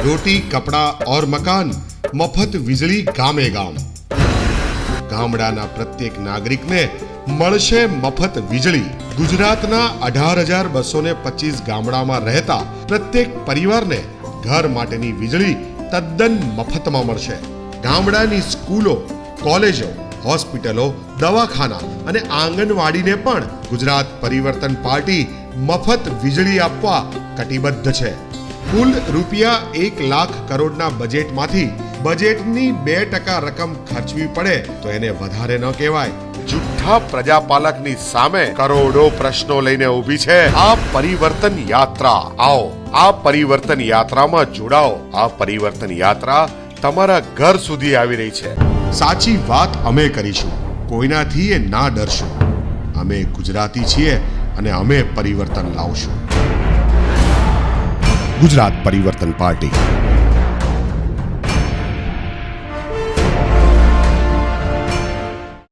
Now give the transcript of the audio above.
रोटी कपड़ा और मकान, मफत वीजળી ગામે ગામ। ગામડાના પ્રત્યેક નાગરિકને મળશે મફત વીજળી। ગુજરાતના 18,225 ગામડામાં રહેતા પ્રત્યેક પરિવારને ઘર માટેની વીજળી તદ્દન મફતમાં મળશે। ગામડાની સ્કૂલો, કોલેજો, હોસ્પિટલો, દવાખાના અને આંગણવાડીને પણ ગુજરાત પરિવર્તન પાર્ટી મફત વીજળી આપવા કટિબદ્ધ છે। કુલ રૂપિયા 1 લાખ કરોડના બજેટમાંથી બજેટની 2% રકમ ખર્ચવી પડે તો એને વધારે ન કહેવાય। જુઠ્ઠા પ્રજાપાલકની સામે કરોડો પ્રશ્નો લઈને ઊભી છે આ પરિવર્તન યાત્રા। આવો આ પરિવર્તન યાત્રામાં જોડાઓ। આ પરિવર્તન યાત્રા તમારા ઘર સુધી આવી રહી છે। સાચી વાત અમે કરીશું, કોઈનાથી એ ના ડરશું। અમે ગુજરાતી છીએ અને અમે પરિવર્તન લાવશું। ગુજરાત પરિવર્તન પાર્ટી।